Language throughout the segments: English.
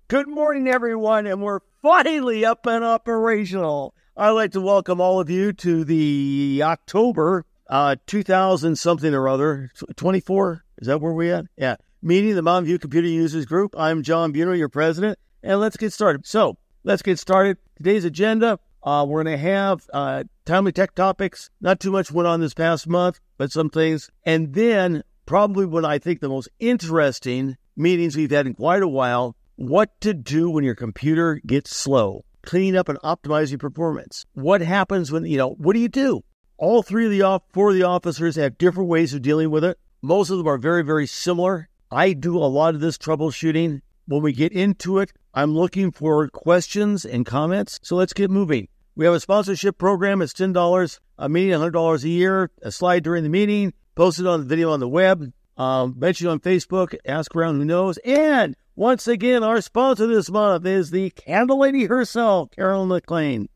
Good morning, everyone, and we're finally up and operational. I'd like to welcome all of you to the October 2000 something or other, 24, is that where we at? Yeah, meeting the Mountain View Computer Users Group. I'm John Buno, your president, and let's get started. So, let's get started. Today's agenda, we're going to have timely tech topics. Not too much went on this past month, but some things. And then, probably what I think the most interesting meetings we've had in quite a while, what to do when your computer gets slow. Cleaning up and optimizing performance. What happens when, what do you do? All four of the officers have different ways of dealing with it. Most of them are very, very similar. I do a lot of this troubleshooting. When we get into it, I'm looking for questions and comments. So let's get moving. We have a sponsorship program. It's $10 a meeting, $100 a year. A slide during the meeting. Posted on the video on the web. Mentioned on Facebook. Ask around who knows. And once again, our sponsor this month is the candle lady herself, Carolyn McLean,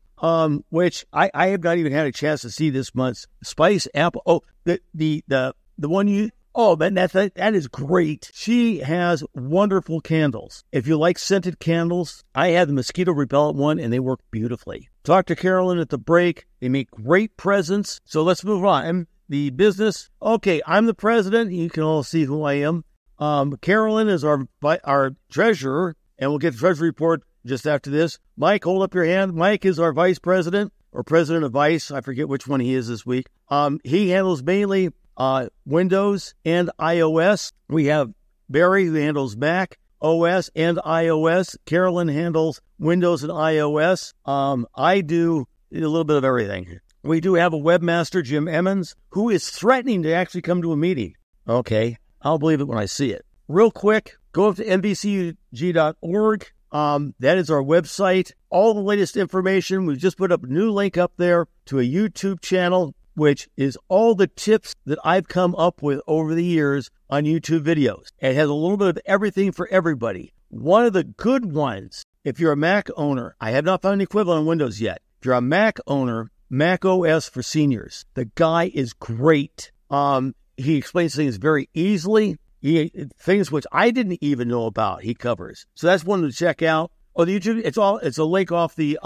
which I have not even had a chance to see this month's Spice Apple. Oh, the one you, oh, man, that is great. She has wonderful candles. If you like scented candles, I had the mosquito repellent one, and they work beautifully. Talk to Carolyn at the break. They make great presents. So let's move on. The business. Okay, I'm the president. You can all see who I am. Carolyn is our treasurer, and we'll get the treasury report just after this. Mike, hold up your hand. Mike is our vice president, or president of vice. I forget which one he is this week. He handles mainly Windows and iOS. We have Barry, who handles Mac, OS, and iOS. Carolyn handles Windows and iOS. I do a little bit of everything. We do have a webmaster, Jim Emmons, who is threatening to actually come to a meeting. Okay. I'll believe it when I see it. Real quick, go up to MVCUG.org. That is our website. All the latest information. We've just put up a new link up there to a YouTube channel, which is all the tips that I've come up with over the years on YouTube videos. It has a little bit of everything for everybody. One of the good ones, if you're a Mac owner, I have not found an equivalent on Windows yet. If you're a Mac owner, macOS for seniors. The guy is great. He explains things very easily. Things which I didn't even know about, he covers. So that's one to check out. Oh, the YouTube, it's a link off the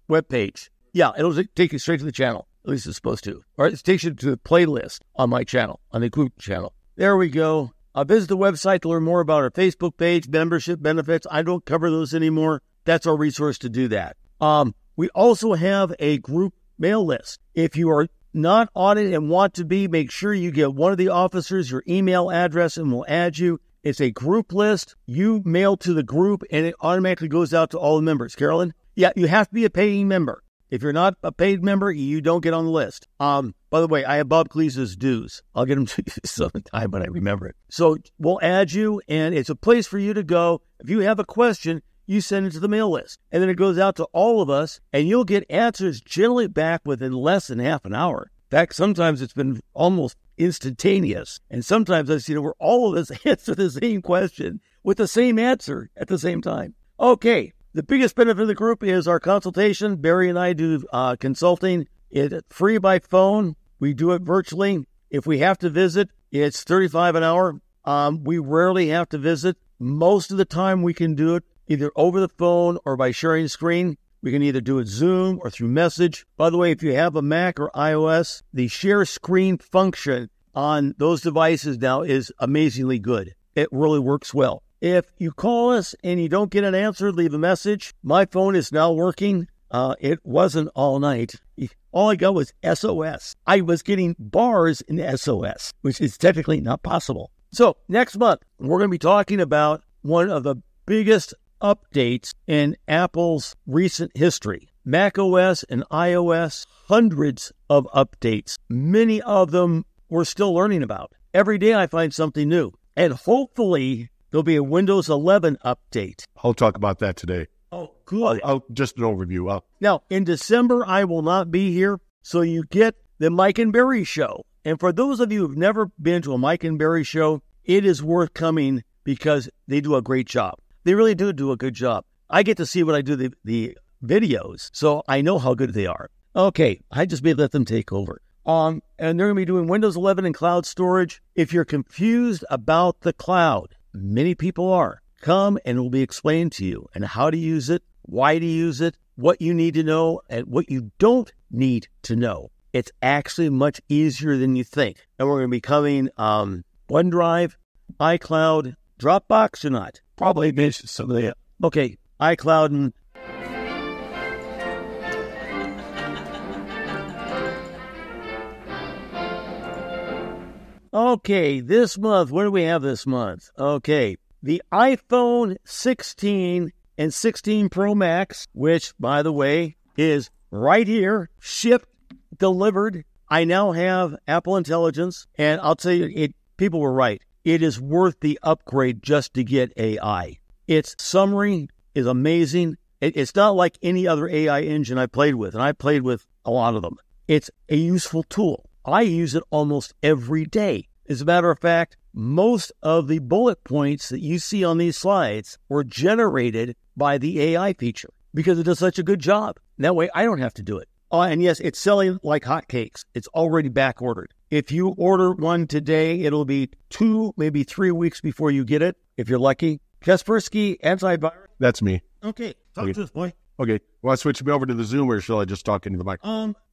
webpage. Yeah, it'll take you straight to the channel. At least it's supposed to. Or it takes you to the playlist on my channel, on the group channel. There we go. Visit the website to learn more about our Facebook page, membership benefits. I don't cover those anymore. That's our resource to do that. We also have a group mail list. If you are not on it and want to be, make sure you get one of the officers your email address and we'll add you. It's a group list. You mail to the group and it automatically goes out to all the members. Carolyn? Yeah, you have to be a paying member. If you're not a paid member, you don't get on the list. By the way, I have Bob Cleese's dues. I'll get them to you sometime when I remember it. So we'll add you and it's a place for you to go. If you have a question, you send it to the mail list, and then it goes out to all of us, and you'll get answers generally back within less than half an hour. In fact, sometimes it's been almost instantaneous, and sometimes I've seen where all of us answer the same question with the same answer at the same time. Okay, the biggest benefit of the group is our consultation. Barry and I do consulting. It's free by phone. We do it virtually. If we have to visit, it's $35 an hour. We rarely have to visit. Most of the time we can do it either over the phone or by sharing screen. We can either do it Zoom or through message. By the way, if you have a Mac or iOS, the share screen function on those devices now is amazingly good. It really works well. If you call us and you don't get an answer, leave a message. My phone is now working. It wasn't all night. All I got was SOS. I was getting bars in SOS, which is technically not possible. So next month, we're going to be talking about one of the biggest updates in Apple's recent history. macOS and iOS, hundreds of updates. Many of them we're still learning about. Every day I find something new. And hopefully there'll be a Windows 11 update. I'll talk about that today. Oh, good. Just an overview. Now, in December, I will not be here, so you get the Mike and Barry show. And for those of you who've never been to a Mike and Barry show, it is worth coming because they do a great job. They really do a good job. I get to see when I do the videos, so I know how good they are. Okay, I just may let them take over. And they're going to be doing Windows 11 and cloud storage. If you're confused about the cloud, many people are. come and it will be explained to you and how to use it, why to use it, what you need to know, and what you don't need to know. It's actually much easier than you think. And we're going to be covering OneDrive, iCloud, Dropbox or not? Probably mentioned some of that. Okay, iCloud and... Okay, this month, what do we have this month? Okay, the iPhone 16 and 16 Pro Max, which, by the way, is right here, shipped, delivered. I now have Apple Intelligence, and I'll tell you, people were right. It is worth the upgrade just to get AI. Its summary is amazing. It's not like any other AI engine I played with, and I played with a lot of them. It's a useful tool. I use it almost every day. As a matter of fact, most of the bullet points that you see on these slides were generated by the AI feature because it does such a good job. That way, I don't have to do it. And yes, it's selling like hotcakes. It's already back ordered. If you order one today, it'll be 2, maybe 3 weeks before you get it, if you're lucky. Kaspersky Antivirus. That's me. Okay, talk to us, boy. Okay, want to switch me over to the Zoom, or shall I just talk into the mic?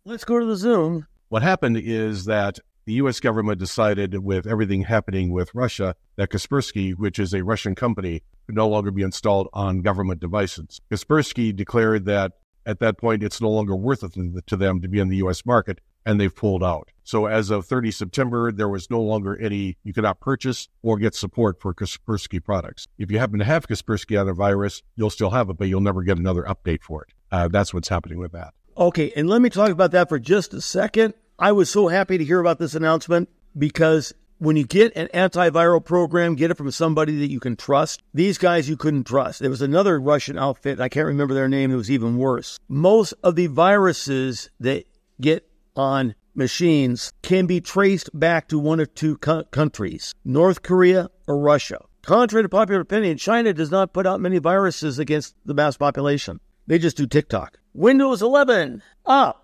Let's go to the Zoom. What happened is that the U.S. government decided, with everything happening with Russia, that Kaspersky, which is a Russian company, could no longer be installed on government devices. Kaspersky declared that at that point, it's no longer worth it to them to be in the U.S. market, and they've pulled out. So as of 30 September, there was no longer you could not purchase or get support for Kaspersky products. If you happen to have Kaspersky antivirus, you'll still have it, but you'll never get another update for it. That's what's happening with that. Okay, and let me talk about that for just a second. I was so happy to hear about this announcement because when you get an antiviral program, get it from somebody that you can trust. These guys you couldn't trust. There was another Russian outfit, I can't remember their name, it was even worse. Most of the viruses that get on machines can be traced back to one of two countries, North Korea or Russia. Contrary to popular opinion, China does not put out many viruses against the mass population. They just do TikTok. Windows 11.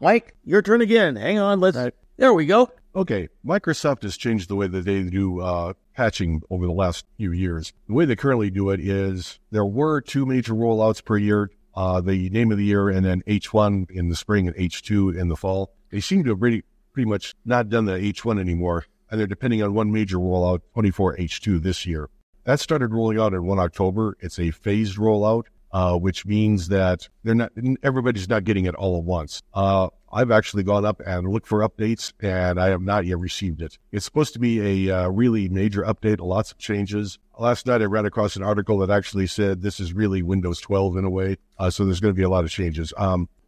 Mike, your turn again. Hang on, there we go. Okay, Microsoft has changed the way that they do patching over the last few years. The way they currently do it is there were 2 major rollouts per year, the name of the year and then H1 in the spring and H2 in the fall. They seem to have pretty much not done the H1 anymore, and they're depending on one major rollout, 24 H2 this year. That started rolling out in 1 October. It's a phased rollout, which means that everybody's not getting it all at once. I've actually gone up and looked for updates, and I have not yet received it. It's supposed to be a really major update, lots of changes. Last night I ran across an article that actually said this is really Windows 12 in a way, so there's going to be a lot of changes.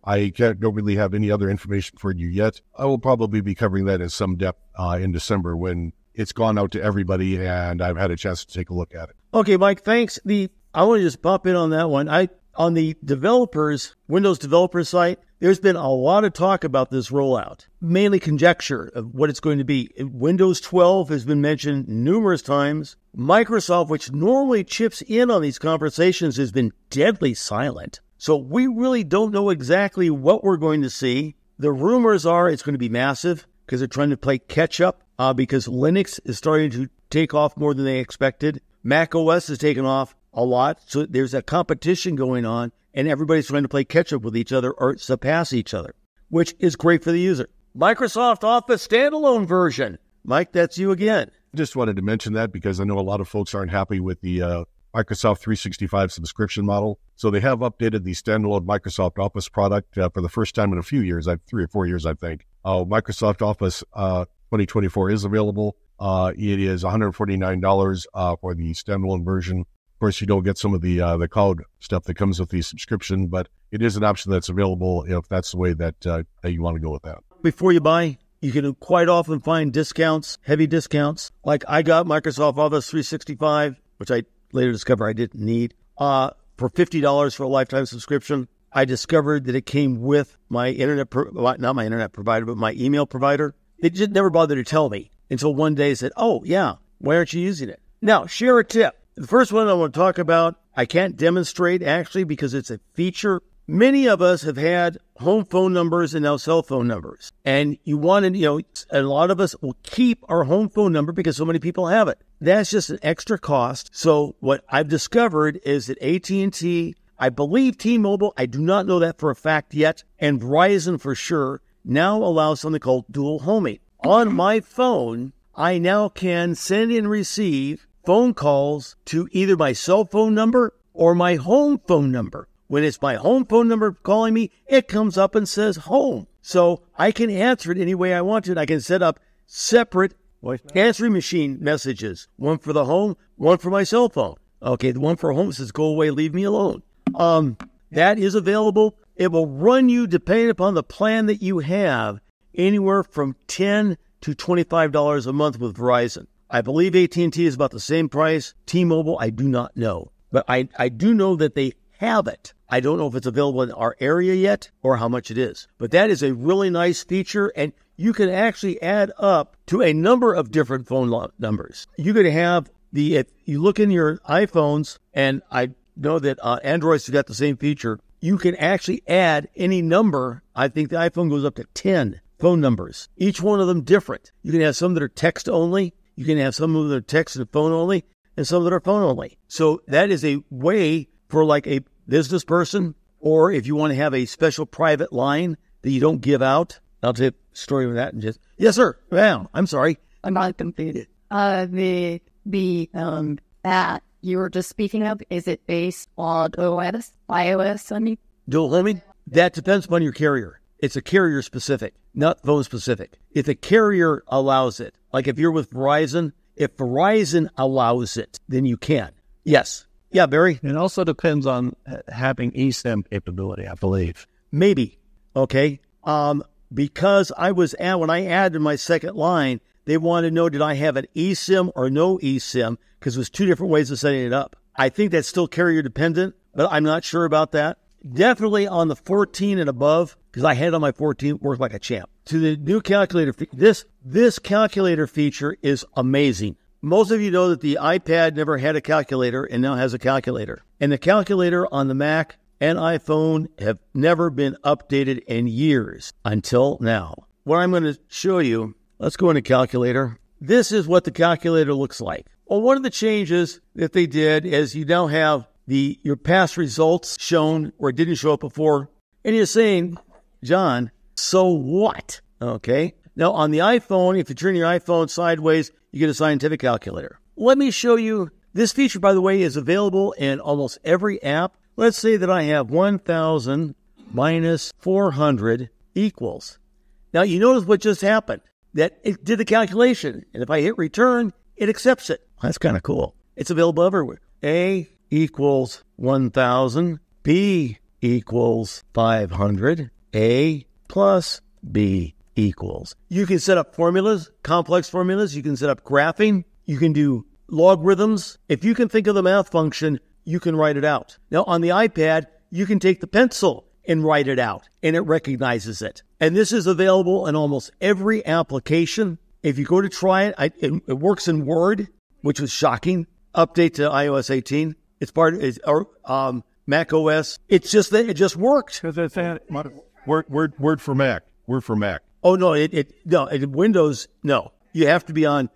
I don't really have any other information for you yet. I will probably be covering that in some depth in December when it's gone out to everybody and I've had a chance to take a look at it. Okay, Mike, thanks. I want to just pop in on that one. On the Windows developer site, there's been a lot of talk about this rollout, mainly conjecture of what it's going to be. Windows 12 has been mentioned numerous times. Microsoft, which normally chips in on these conversations, has been deadly silent. So we really don't know exactly what we're going to see. The rumors are it's going to be massive because they're trying to play catch up because Linux is starting to take off more than they expected. macOS has taken off a lot. So there's a competition going on and everybody's trying to play catch up with each other or surpass each other, which is great for the user. Microsoft Office standalone version. Mike, that's you again. I just wanted to mention that because I know a lot of folks aren't happy with the Microsoft 365 subscription model. So they have updated the standalone Microsoft Office product for the first time in a few years, 3 or 4 years, I think. Microsoft Office 2024 is available. It is $149 for the standalone version. Of course, you don't get some of the cloud stuff that comes with the subscription, but it is an option that's available if that's the way that you want to go with that. Before you buy, you can quite often find discounts, heavy discounts. Like I got Microsoft Office 365, which I later discovered I didn't need, for $50 for a lifetime subscription. I discovered that it came with my not my internet provider, but my email provider. They just never bothered to tell me until one day said, oh, yeah, why aren't you using it? Now, share a tip. The first one I want to talk about, I can't demonstrate actually because it's a feature. Many of us have had home phone numbers and now cell phone numbers. And you want to, a lot of us will keep our home phone number because so many people have it. that's just an extra cost. So what I've discovered is that AT&T, I believe T-Mobile, I do not know that for a fact yet, and Verizon for sure, now allows something called dual homing. On my phone, I now can send and receive phone calls to either my cell phone number or my home phone number. When it's my home phone number calling me, it comes up and says home. So I can answer it any way I want to. I can set up separate answering machine messages. One for the home, one for my cell phone. Okay, the one for home says, go away, leave me alone. That is available. It will run you, depending upon the plan that you have, anywhere from $10 to $25 a month with Verizon. I believe AT&T is about the same price. T-Mobile, I do not know. But I do know that they have it. I don't know if it's available in our area yet or how much it is. But that is a really nice feature, and you can actually add up to a number of different phone numbers. You could have if you look in your iPhones, and I know that Android's got the same feature, you can actually add any number. I think the iPhone goes up to 10 phone numbers, each one of them different. You can have some that are text only. You can have some that are text and phone only, and some that are phone only. So that is a way for like a business person, or if you want to have a special private line that you don't give out. I'll tell you a story with that and just, yes, sir. Wow, I'm sorry. I'm not completed. That you were just speaking of, is it based on OS, iOS, Dual homing? That depends upon your carrier. It's a carrier specific, not phone specific. If the carrier allows it, like if you're with Verizon, if Verizon allows it, then you can. Yes. Yeah, Barry? It also depends on having eSIM capability, I believe. Maybe. Okay. Because when I added my second line, they wanted to know, did I have an eSIM or no eSIM? Because there's two different ways of setting it up. I think that's still carrier dependent, but I'm not sure about that. Definitely on the 14 and above, because I had it on my 14, worked like a champ. To the new calculator, this calculator feature is amazing. Most of you know that the iPad never had a calculator and now has a calculator. And the calculator on the Mac and iPhone have never been updated in years until now. What I'm going to show you, let's go into calculator. This is what the calculator looks like. Well, one of the changes that they did is you now have your past results shown where it didn't show up before. And you're saying, John, so what? Okay. Now on the iPhone, if you turn your iPhone sideways, you get a scientific calculator. Let me show you. This feature, by the way, is available in almost every app. Let's say that I have 1,000 minus 400 equals. Now you notice what just happened. That it did the calculation. And if I hit return, it accepts it. That's kind of cool. It's available everywhere. A equals 1,000. B equals 500. A plus B equals. You can set up formulas, complex formulas. You can set up graphing. You can do logarithms. If you can think of the math function, you can write it out. Now, on the iPad, you can take the pencil and write it out, and it recognizes it. And this is available in almost every application. If you go to try it, it works in Word, which was shocking. Update to iOS 18. It's part of macOS. It's just that it just worked. Word for Mac. Word for Mac. Oh no, Windows. No, you have to be on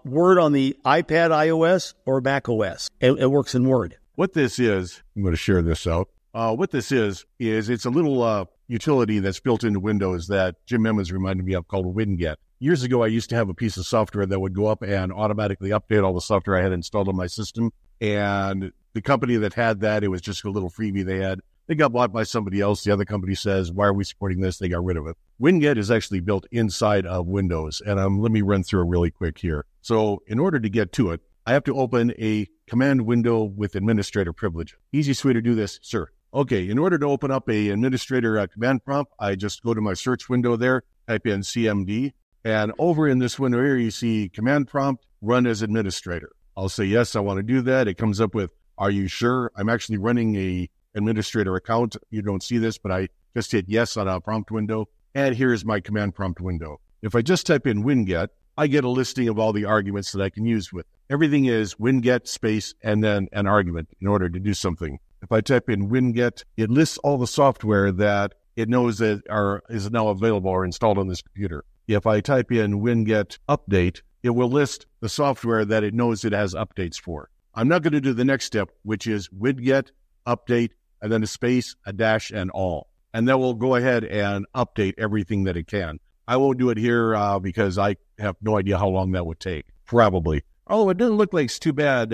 Word on the iPad, iOS, or macOS. It works in Word. What this is, I'm going to share this out. What this is it's a little utility that's built into Windows that Jim Emmons reminded me of called Winget. Years ago, I used to have a piece of software that would go up and automatically update all the software I had installed on my system. And the company that had that, it was just a little freebie they had. They got bought by somebody else. The other company says, why are we supporting this? They got rid of it. Winget is actually built inside of Windows. And let me run through it really quick here. So in order to get to it, I have to open a command window with administrator privilege. Easiest way to do this, sir. Okay, in order to open up a administrator command prompt, I just go to my search window there, type in CMD, and over in this window here, you see command prompt, run as administrator. I'll say, yes, I want to do that. It comes up with, are you sure? I'm actually running a administrator account. You don't see this, but I just hit yes on a prompt window, and here's my command prompt window. If I just type in Winget, I get a listing of all the arguments that I can use with it. Everything is Winget space and then an argument in order to do something. If I type in Winget, it lists all the software that it knows that is now available or installed on this computer. If I type in Winget update, it will list the software that it knows it has updates for. I'm not going to do the next step, which is Winget, update, and then a space, a dash, and all. And then we'll go ahead and update everything that it can. I won't do it here because I have no idea how long that would take. Probably. Although it doesn't look like it's too bad.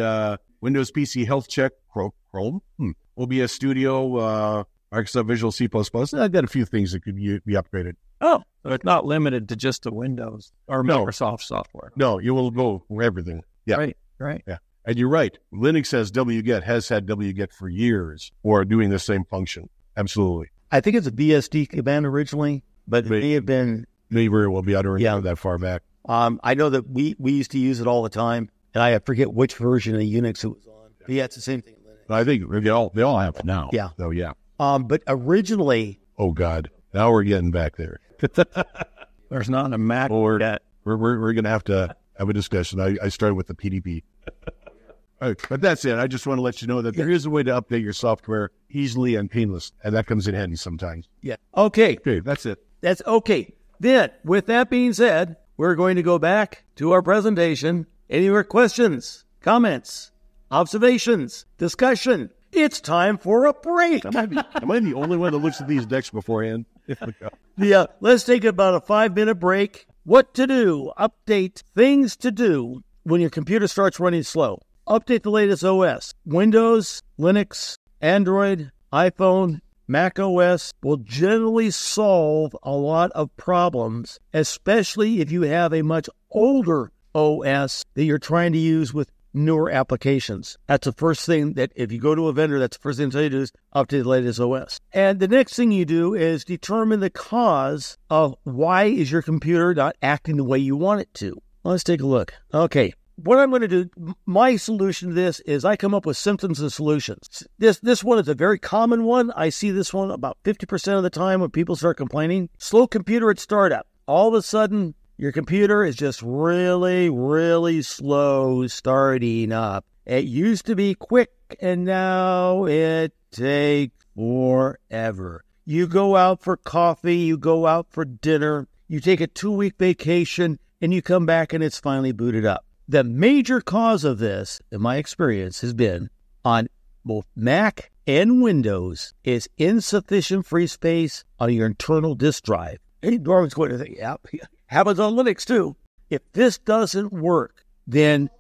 Windows PC Health Check, Chrome, OBS Studio, Microsoft Visual C++. I've got a few things that could be upgraded. Oh, so it's not limited to just the Windows or Microsoft software. No, you will go for everything. Yeah. Right. Yeah. And you're right. Linux has wget, has had wget for years for doing the same function. Absolutely. I think it's a BSD command originally, but it may have been. May very well be. I don't remember that far back. I know that we used to use it all the time, and I forget which version of Unix it was on. But yeah, it's the same thing in Linux. I think they all have it now. Yeah. So yeah. But originally. Oh God! Now we're getting back there. There's not a Mac yet. We're going to have a discussion. I started with the PDP. All right, but that's it. I just want to let you know that there is a way to update your software easily and painless, and that comes in handy sometimes. Yeah. Okay. Okay, that's it. That's okay. Then, with that being said, we're going to go back to our presentation. Any more questions, comments, observations, discussion? It's time for a break. Am I the only one that looks at these decks beforehand? Yeah, let's take about a 5-minute break. What to do? Update things to do when your computer starts running slow. Update the latest OS. Windows, Linux, Android, iPhone, macOS will generally solve a lot of problems, especially if you have a much older OS that you're trying to use with newer applications. That's the first thing that if you go to a vendor, that's the first thing they tell you to do is update the latest OS. And the next thing you do is determine the cause of why is your computer not acting the way you want it to. Let's take a look. Okay. What I'm going to do, my solution to this is I come up with symptoms and solutions. This one is a very common one. I see this one about 50% of the time when people start complaining. Slow computer at startup. All of a sudden, your computer is just really, really slow starting up. It used to be quick, and now it takes forever. You go out for coffee, you go out for dinner, you take a 2-week vacation, and you come back and it's finally booted up. The major cause of this, in my experience, has been on both Mac and Windows is insufficient free space on your internal disk drive. Hey, Norman's going to think, yeah, happens on Linux too. If this doesn't work, then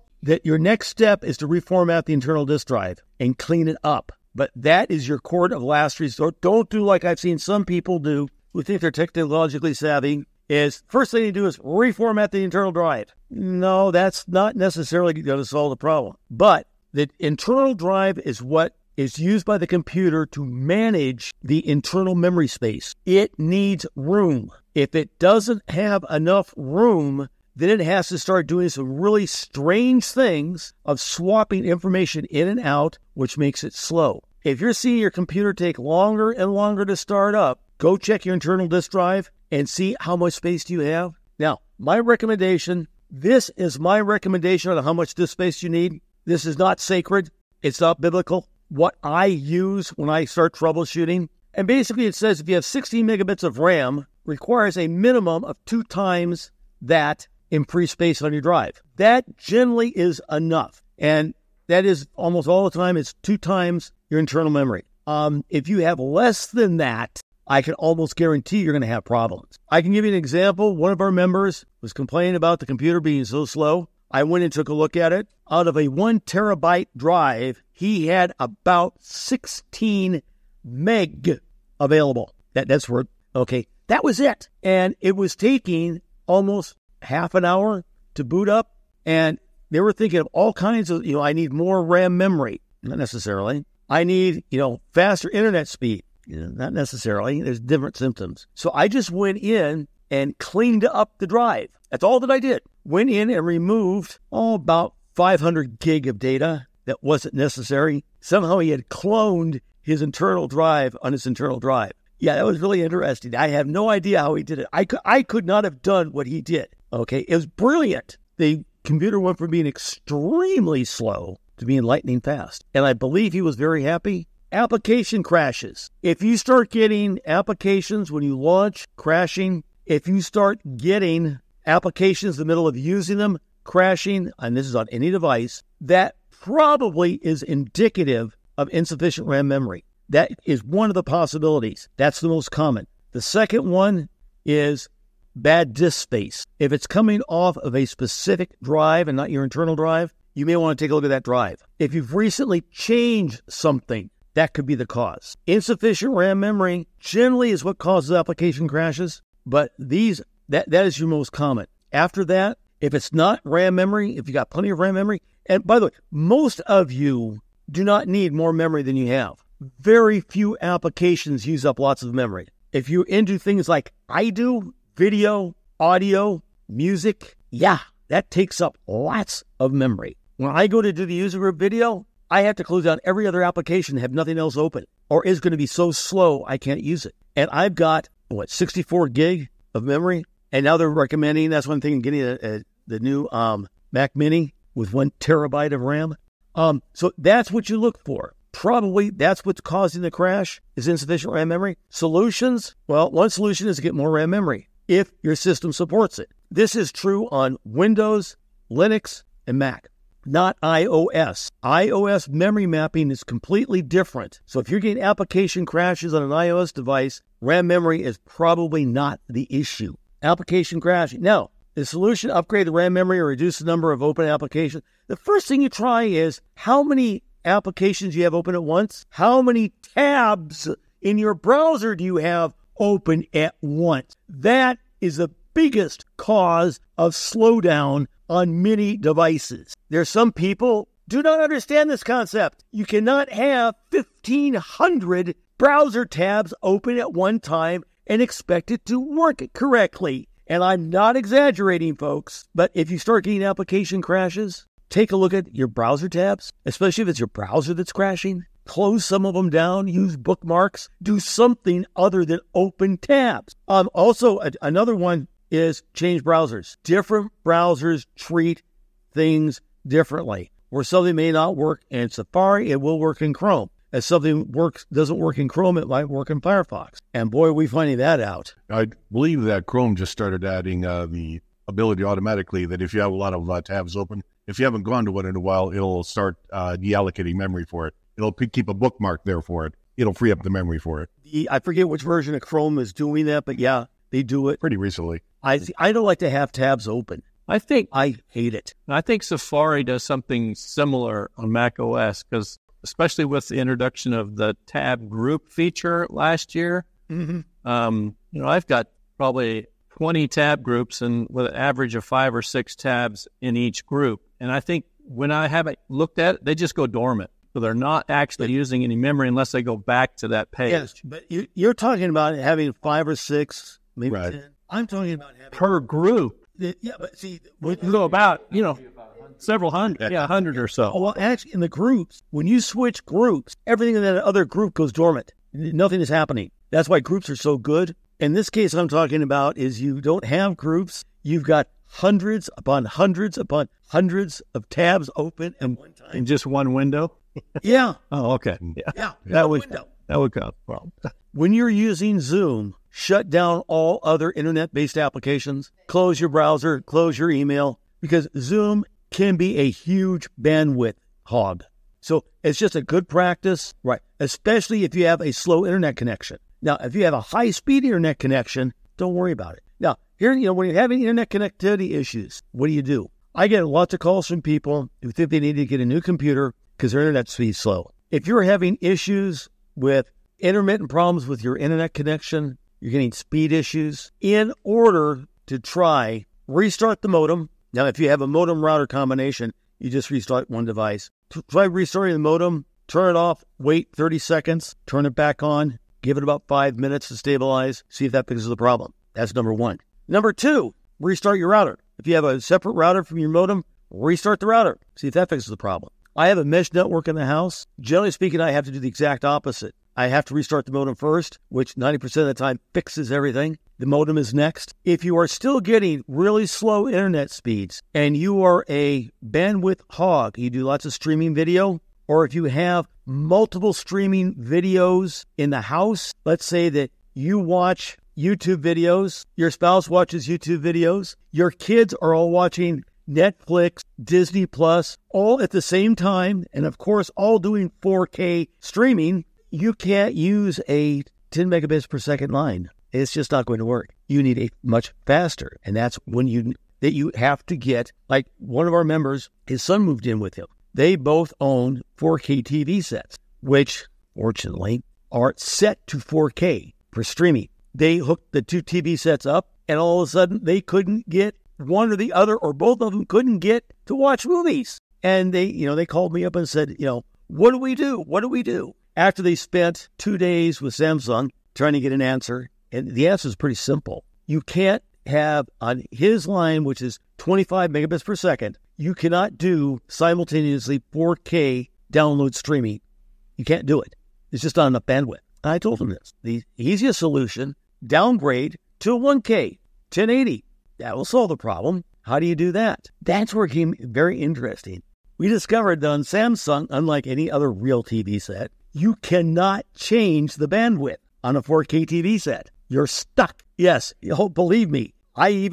your next step is to reformat the internal disk drive and clean it up. But that is your court of last resort. Don't do like I've seen some people do who think they're technologically savvy. Is first thing you do is reformat the internal drive. No, that's not necessarily going to solve the problem. But the internal drive is what is used by the computer to manage the internal memory space. It needs room. If it doesn't have enough room, then it has to start doing some really strange things of swapping information in and out, which makes it slow. If you're seeing your computer take longer and longer to start up, go check your internal disk drive and see how much space do you have. Now, my recommendation, this is my recommendation on how much disk space you need. This is not sacred. It's not biblical. What I use when I start troubleshooting, and basically it says if you have 16 megabits of RAM, requires a minimum of 2 times that in free space on your drive. That generally is enough. And that is almost all the time, it's 2 times your internal memory. If you have less than that, I can almost guarantee you're going to have problems. I can give you an example. One of our members was complaining about the computer being so slow. I went and took a look at it. Out of a 1 terabyte drive, he had about 16 meg available. That's where, okay, that was it. And it was taking almost half an hour to boot up. And they were thinking of all kinds of, I need more RAM memory. Not necessarily. I need, faster internet speed. Not necessarily. There's different symptoms. So I just went in and cleaned up the drive. That's all that I did. Went in and removed about 500 gig of data that wasn't necessary. Somehow he had cloned his internal drive on his internal drive. Yeah, that was really interesting. I have no idea how he did it. I could not have done what he did. Okay, it was brilliant. The computer went from being extremely slow to being lightning fast. And I believe he was very happy. Application crashes. If you start getting applications when you launch crashing, if you start getting applications in the middle of using them crashing, and this is on any device, that probably is indicative of insufficient RAM memory. That is one of the possibilities. That's the most common. The second one is bad disk space. If it's coming off of a specific drive and not your internal drive, you may want to take a look at that drive. If you've recently changed something, that could be the cause. Insufficient RAM memory generally is what causes application crashes, but that is your most common. After that, if it's not RAM memory, if you got plenty of RAM memory, and by the way, most of you do not need more memory than you have. Very few applications use up lots of memory. If you're into things like I do, video, audio, music, yeah, that takes up lots of memory. When I go to do the user group video, I have to close down every other application and have nothing else open, or it's going to be so slow I can't use it. And I've got, 64 gig of memory, and now they're recommending, that's one thing, getting the new Mac Mini with 1 terabyte of RAM. So that's what you look for. Probably that's what's causing the crash, is insufficient RAM memory. Solutions, well, one solution is to get more RAM memory if your system supports it. This is true on Windows, Linux, and Mac, not iOS. iOS memory mapping is completely different. So if you're getting application crashes on an iOS device, RAM memory is probably not the issue. Application crashing. Now, the solution, upgrade the RAM memory or reduce the number of open applications. The first thing you try is how many applications you have open at once. How many tabs in your browser do you have open at once? That is the biggest cause of slowdown on many devices. There's some people do not understand this concept. You cannot have 1,500 browser tabs open at one time and expect it to work correctly. And I'm not exaggerating, folks, but if you start getting application crashes, take a look at your browser tabs, especially if it's your browser that's crashing. Close some of them down, use bookmarks, do something other than open tabs. Also, another one is change browsers. Different browsers treat things differently. Where something may not work in Safari, it will work in Chrome. If something doesn't work in Chrome, it might work in Firefox. And boy, are we finding that out. I believe that Chrome just started adding the ability automatically that if you have a lot of tabs open, if you haven't gone to one in a while, it'll start deallocating memory for it. It'll keep a bookmark there for it. It'll free up the memory for it. I forget which version of Chrome is doing that, but yeah, they do it. Pretty recently. I don't like to have tabs open. I hate it. I think Safari does something similar on macOS, because especially with the introduction of the tab group feature last year, I've got probably 20 tab groups and with an average of 5 or 6 tabs in each group. And I think when I haven't looked at it, they just go dormant. So they're not actually using any memory unless they go back to that page. Yes, but you're talking about having 5 or 6, maybe 10. I'm talking about having per group. Yeah, but see, we can go about, several hundred, 100 or so. Oh, well, actually, in the groups, when you switch groups, everything in that other group goes dormant. Nothing is happening. That's why groups are so good. In this case, I'm talking about is you don't have groups. You've got hundreds upon hundreds upon hundreds of tabs open at one time. In just one window? Yeah. Oh, okay. Yeah. That would cause a problem. When you're using Zoom, shut down all other internet-based applications, close your browser, close your email, because Zoom can be a huge bandwidth hog. So it's just a good practice, right? Especially if you have a slow internet connection. Now, if you have a high-speed internet connection, don't worry about it. Now, here, when you're having internet connectivity issues, what do? I get lots of calls from people who think they need to get a new computer because their internet speed's slow. If you're having issues with intermittent problems with your internet connection, you're getting speed issues, in order to try, restart the modem. Now, if you have a modem router combination, you just restart one device. Try restarting the modem, turn it off, wait 30 seconds, turn it back on, give it about 5 minutes to stabilize, see if that fixes the problem. That's number one. Number two, restart your router. If you have a separate router from your modem, restart the router, see if that fixes the problem. I have a mesh network in the house. Generally speaking, I have to do the exact opposite. I have to restart the modem first, which 90% of the time fixes everything. The modem is next. If you are still getting really slow internet speeds and you are a bandwidth hog, you do lots of streaming video, or if you have multiple streaming videos in the house, let's say that you watch YouTube videos, your spouse watches YouTube videos, your kids are all watching Netflix, Disney Plus, all at the same time, and of course, all doing 4K streaming, you can't use a 10 megabits per second line. It's just not going to work. You need a much faster, and that's when you have to get, like one of our members, his son moved in with him. They both own 4K TV sets, which, fortunately, are set to 4K for streaming. They hooked the two TV sets up, and all of a sudden, they couldn't get one or the other, or both of them couldn't get to watch movies. And they called me up and said, what do we do? What do we do? After they spent 2 days with Samsung trying to get an answer, and the answer is pretty simple. You can't have on his line, which is 25 megabits per second, you cannot do simultaneously 4K download streaming. You can't do it. It's just not enough bandwidth. And I told him this. The easiest solution, downgrade to a 1K, 1080. That will solve the problem. How do you do that? That's where it became very interesting. We discovered that on Samsung, unlike any other real TV set, you cannot change the bandwidth on a 4K TV set. You're stuck. Yes, believe me. I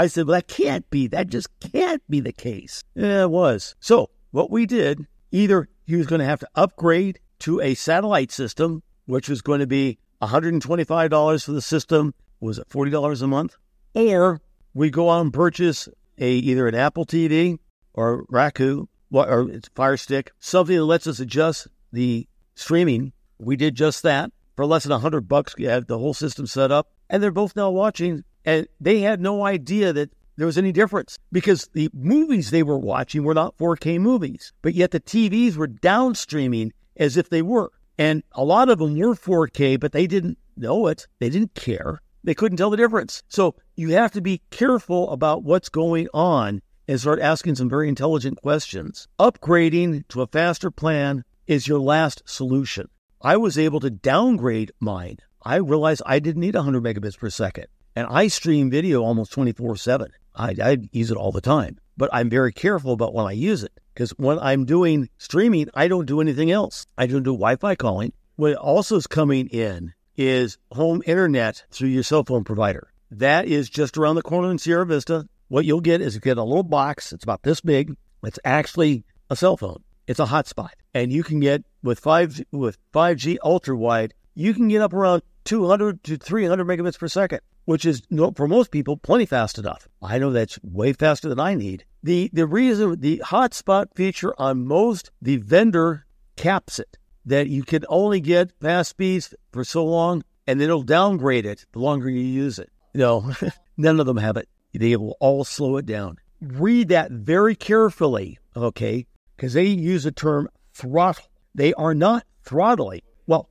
said, well, that just can't be the case. Yeah, it was. So what we did, either he was going to have to upgrade to a satellite system, which was going to be $125 for the system. Was it $40 a month? Or we go out and purchase either an Apple TV or Roku or it's Fire Stick, something that lets us adjust the streaming. We did just that for less than $100. We had the whole system set up, and they're both now watching. And they had no idea that there was any difference because the movies they were watching were not 4K movies, but yet the TVs were downstreaming as if they were. And a lot of them were 4K, but they didn't know it. They didn't care. They couldn't tell the difference. So you have to be careful about what's going on and start asking some very intelligent questions. Upgrading to a faster plan is your last solution. I was able to downgrade mine. I realized I didn't need 100 megabits per second. And I stream video almost 24/7. I use it all the time. But I'm very careful about when I use it. Because when I'm doing streaming, I don't do anything else. I don't do Wi-Fi calling. What also is coming in is home internet through your cell phone provider. That is just around the corner in Sierra Vista. What you'll get is you get a little box. It's about this big. It's actually a cell phone. It's a hotspot. And you can get, with 5G ultra-wide, you can get up around 200 to 300 megabits per second, which is, for most people, plenty fast enough. I know that's way faster than I need. The reason, the hotspot feature on most, the vendor caps it, that you can only get fast speeds for so long, and then it'll downgrade it the longer you use it. None of them have it. They will all slow it down. Read that very carefully, okay? Because they use the term throttle. They are not throttling. Well,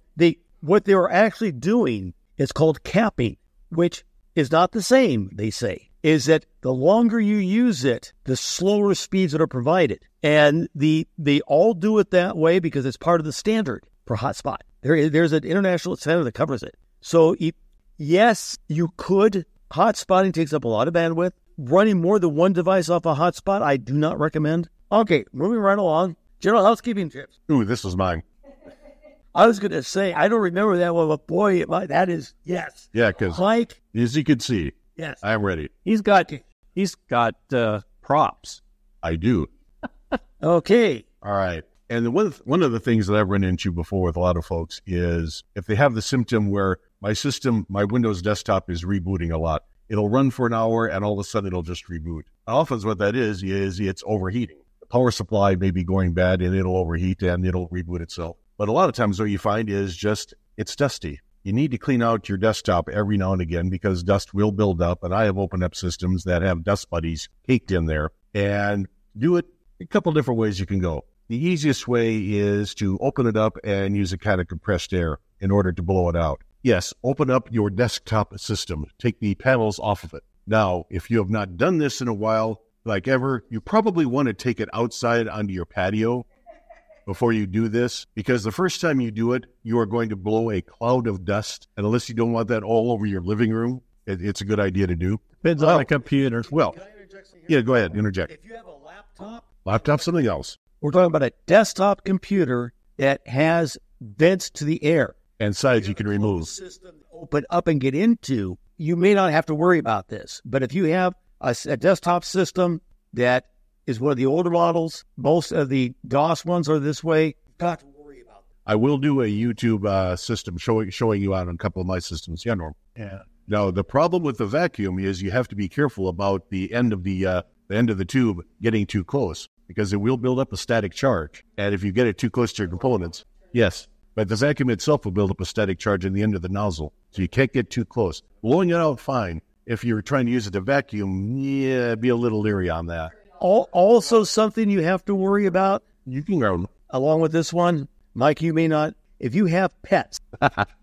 what they are actually doing is called capping, which is not the same, they say. Is that the longer you use it, the slower speeds that are provided. And they all do it that way because it's part of the standard for hotspot. There's an international standard that covers it. So yes, you could. Hotspotting takes up a lot of bandwidth. Running more than one device off a hotspot, I do not recommend. Okay, moving right along. General housekeeping tips. Ooh, this was mine. I was going to say, I don't remember that one, but boy, that is, yes. Yeah, because Mike, as you can see, yes, I'm ready. He's got props. I do. Okay. All right. And one of the things that I've run into before with a lot of folks is if they have the symptom where my Windows desktop is rebooting a lot, it'll run for an hour and all of a sudden it'll just reboot. Often what that is it's overheating. The power supply may be going bad and it'll overheat and it'll reboot itself. But a lot of times what you find is just it's dusty. You need to clean out your desktop every now and again because dust will build up. And I have opened up systems that have dust buddies caked in there. And do it a couple different ways you can go. The easiest way is to open it up and use a kind of compressed air in order to blow it out. Yes, open up your desktop system. Take the panels off of it. Now, if you have not done this in a while, like ever, you probably want to take it outside onto your patio before you do this, because the first time you do it, you are going to blow a cloud of dust. And unless you don't want that all over your living room, it's a good idea to do. Depends on the computer. Well, yeah, go ahead, interject. If you have a Laptop, something else. we're talking about a desktop computer that has vents to the air. And sides you can remove. System to open up and get into, you may not have to worry about this. But if you have a desktop system that is one of the older models. Most of the DOS ones are this way. Got to worry about them. I will do a YouTube system showing you out on a couple of my systems. Yeah, Norm. Yeah. Now, the problem with the vacuum is you have to be careful about the end of the tube getting too close, because it will build up a static charge. And if you get it too close to your components, yes. But the vacuum itself will build up a static charge in the end of the nozzle. So you can't get too close. Blowing it out, fine. If you're trying to use it to vacuum, yeah, be a little leery on that. Also, something you have to worry about, You can go. along with this one, Mike, you may not, if you have pets,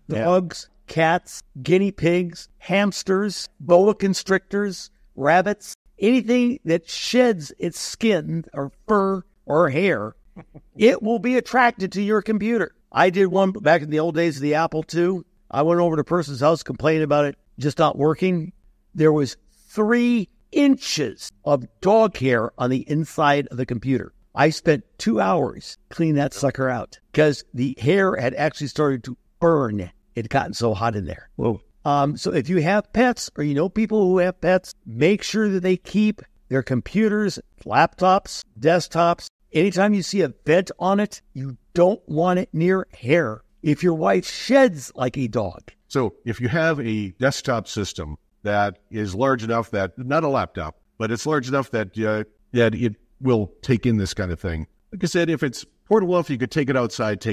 dogs, cats, guinea pigs, hamsters, boa constrictors, rabbits, anything that sheds its skin or fur or hair, it will be attracted to your computer. I did one back in the old days of the Apple II. I went over to a person's house complaining about it just not working. There was 3 inches of dog hair on the inside of the computer. I spent 2 hours cleaning that sucker out because the hair had actually started to burn. It had gotten so hot in there. Whoa. So if you have pets or you know people who have pets, make sure that they keep their computers, laptops, desktops. Anytime you see a vent on it, you don't want it near hair. If your wife sheds like a dog. So if you have a desktop system that is large enough that, not a laptop, but it's large enough that that it will take in this kind of thing. Like I said, if it's portable enough, you could take it outside,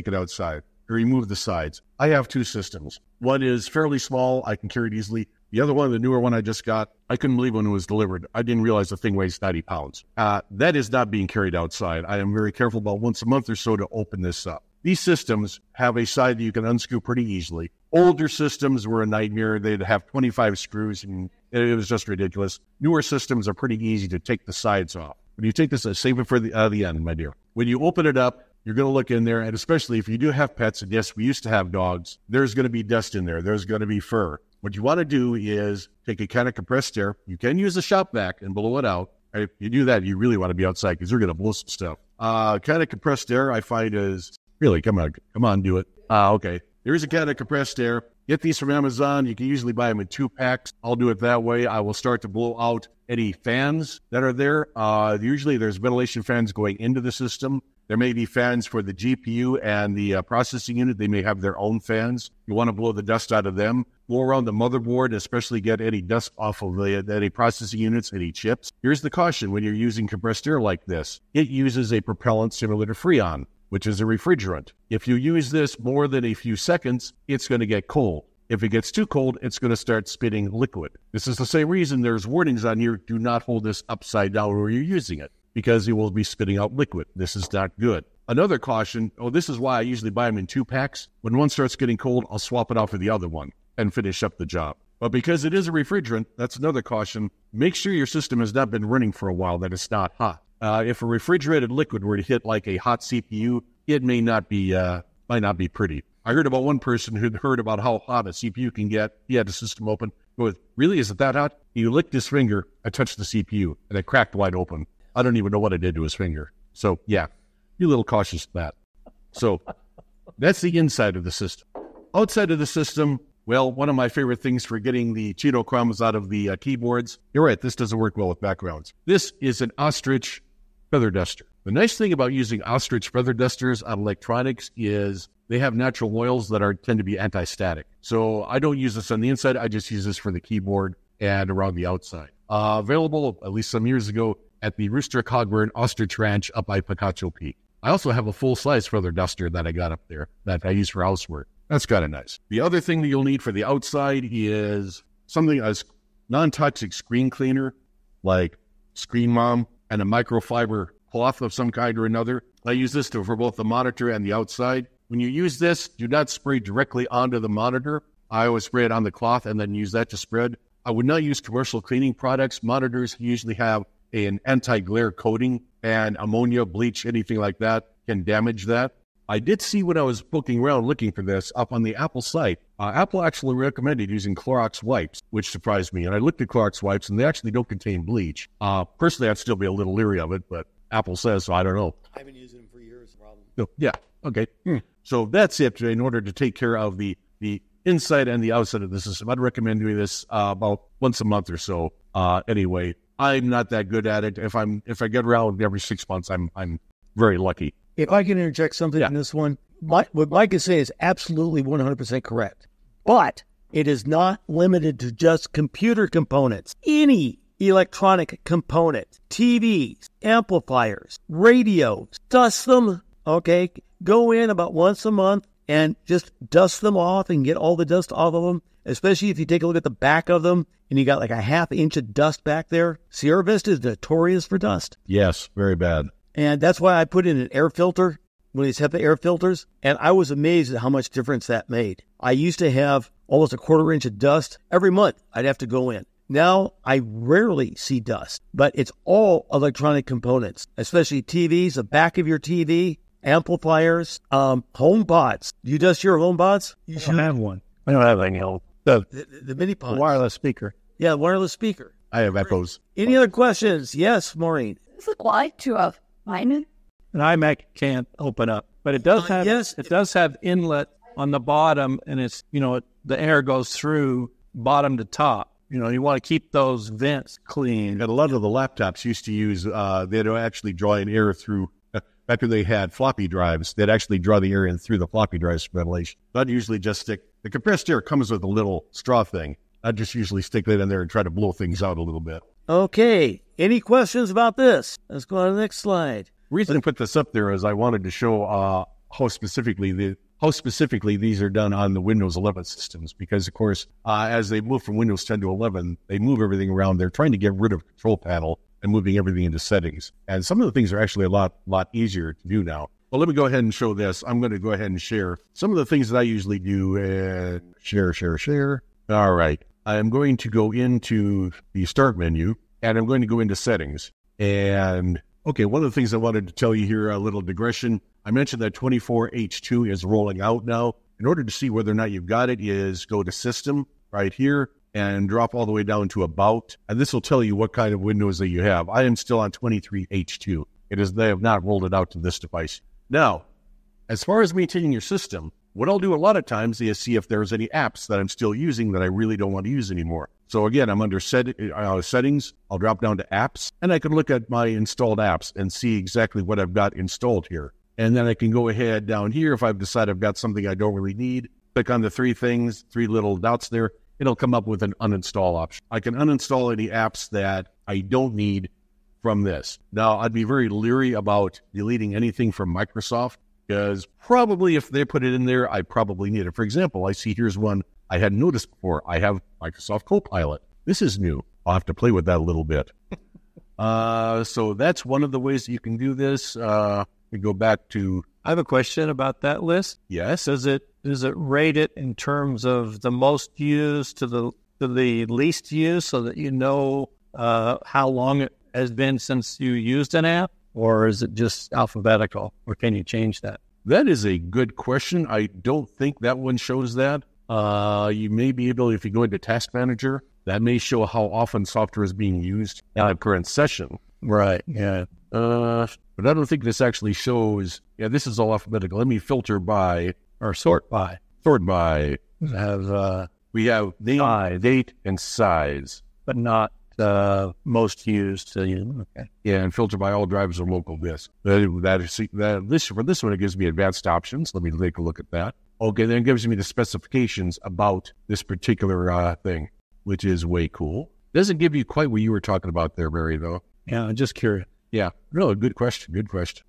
or remove the sides. I have 2 systems. One is fairly small. I can carry it easily. The other one, the newer one I just got, I couldn't believe when it was delivered. I didn't realize the thing weighs 90 pounds. That is not being carried outside. I am very careful about once a month or so to open this up. These systems have a side that you can unscrew pretty easily. Older systems were a nightmare. They'd have 25 screws, and it was just ridiculous. Newer systems are pretty easy to take the sides off. When you take this, save it for the end, my dear. When you open it up, you're going to look in there, and especially if you do have pets, and yes, we used to have dogs, there's going to be dust in there. There's going to be fur. What you want to do is take a can of compressed air. You can use a shop vac and blow it out. If you do that, you really want to be outside because you're going to blow some stuff. Can of compressed air, I find is, really, come on, do it. Okay. There's a can of compressed air. Get these from Amazon. You can usually buy them in 2 packs. I'll do it that way. I will start to blow out any fans that are there. Usually there's ventilation fans going into the system. There may be fans for the GPU and the processing unit. They may have their own fans. You want to blow the dust out of them. Go around the motherboard, especially get any dust off of any processing units, any chips. Here's the caution when you're using compressed air like this. It uses a propellant similar to Freon, which is a refrigerant. If you use this more than a few seconds, it's going to get cold. If it gets too cold, it's going to start spitting liquid. This is the same reason there's warnings on here, do not hold this upside down where you're using it, because it will be spitting out liquid. This is not good. Another caution, this is why I usually buy them in 2 packs. When one starts getting cold, I'll swap it out for the other one and finish up the job. But because it is a refrigerant, that's another caution. Make sure your system has not been running for a while, that it's not hot. If a refrigerated liquid were to hit like a hot CPU, it might not be pretty. I heard about one person who'd heard about how hot a CPU can get. He had the system open. Goes, really, is it that hot? He licked his finger, I touched the CPU, and it cracked wide open. I don't even know what it did to his finger. So, yeah, be a little cautious with that. So, that's the inside of the system. Outside of the system, well, one of my favorite things for getting the Cheeto crumbs out of the keyboards, you're right, this doesn't work well with backgrounds. This is an ostrich feather duster. The nice thing about using ostrich feather dusters on electronics is they have natural oils that tend to be anti-static. So I don't use this on the inside. I just use this for the keyboard and around the outside. Available, at least some years ago, at the Rooster Cogburn Ostrich Ranch up by Picacho Peak. I also have a full-size feather duster that I got up there that I use for housework. That's kind of nice. The other thing that you'll need for the outside is something as non-toxic screen cleaner, like Screen Mom, and a microfiber cloth of some kind or another. I use this for both the monitor and the outside. When you use this, do not spray directly onto the monitor. I always spray it on the cloth and then use that to spread. I would not use commercial cleaning products. Monitors usually have an anti-glare coating, and ammonia, bleach, anything like that can damage that. I did see when I was poking around looking for this up on the Apple site, Apple actually recommended using Clorox wipes, which surprised me. And I looked at Clorox wipes, and they actually don't contain bleach. Personally, I'd still be a little leery of it, but Apple says, so I don't know. I've been using them for years, problem. So, yeah, okay. So that's it in order to take care of the inside and the outside of the system. I'd recommend doing this about once a month or so. Anyway, I'm not that good at it. If I get around every 6 months, I'm very lucky. If I can interject something in this one, what Mike is saying is absolutely 100% correct. But it is not limited to just computer components. Any electronic component, TVs, amplifiers, radios, dust them, okay? Go in about once a month and just dust them off and get all the dust off of them, especially if you take a look at the back of them and you got like a ½ inch of dust back there. Sierra Vista is notorious for dust. Yes, very bad. And that's why I put in an air filter, one of these HEPA air filters, and I was amazed at how much difference that made. I used to have almost a ½ inch of dust every month. I'd have to go in. Now, I rarely see dust, but it's all electronic components, especially TVs, the back of your TV, amplifiers, home pods. Do you dust your home pods? You should have one. I don't have any home. The mini pods. The wireless speaker. Yeah, wireless speaker. I have echoes. Any other questions? Yes, Maureen. Is it like to a minor? An iMac can't open up, but it does have it does have inlet on the bottom, and it's the air goes through bottom to top. You want to keep those vents clean. And a lot of the laptops used to use they'd actually draw in air through. Back when they had floppy drives, they'd actually draw the air in through the floppy drives for ventilation. I'd usually just stick the compressed air comes with a little straw thing. I'd just usually stick that in there and try to blow things out a little bit. Okay. Any questions about this? Let's go on to the next slide. The reason I put this up there is I wanted to show how specifically these are done on the Windows 11 systems, because, of course, as they move from Windows 10 to 11, they move everything around. They're trying to get rid of Control Panel and moving everything into settings. And some of the things are actually a lot easier to do now. Well, let me go ahead and show this. I'm going to go ahead and share some of the things that I usually do. And share. All right. I am going to go into the Start menu, and I'm going to go into Settings. And, okay, one of the things I wanted to tell you here, a little digression. I mentioned that 24H2 is rolling out now. In order to see whether or not you've got it is go to System right here and drop all the way down to About. And this will tell you what kind of Windows that you have. I am still on 23H2. They have not rolled it out to this device. Now, as far as maintaining your system, what I'll do a lot of times is see if there's any apps that I'm still using that I really don't want to use anymore. So again, I'm under Settings. I'll drop down to Apps, and I can look at my installed apps and see exactly what I've got installed here. And then I can go ahead down here if I've decided I've got something I don't really need. Click on the three little dots there. It'll come up with an uninstall option. I can uninstall any apps that I don't need from this. Now, I'd be very leery about deleting anything from Microsoft, because probably if they put it in there, I probably need it. For example, I see here's one I hadn't noticed before. I have Microsoft Copilot. This is new. I'll have to play with that a little bit. So that's one of the ways that you can do this. We go back to... I have a question about that list. Yes. Does it rate it in terms of the most used to the least used, so that you know how long it has been since you used an app? Or is it just alphabetical? Or can you change that? That is a good question. I don't think that one shows that. You may be able, if you go into Task Manager, that may show how often software is being used in a current session. Right, yeah. But I don't think this actually shows... Yeah, this is all alphabetical. Let me filter by... Or sort by. Sort by. We have name, date, and size. But not most used. Okay. Yeah, and filter by all drivers or local disk. For this one, it gives me advanced options. Let me take a look at that. Okay, then it gives me the specifications about this particular thing, which is way cool. Doesn't give you quite what you were talking about there, Barry, though. Yeah, I'm just curious. Yeah, no, good question.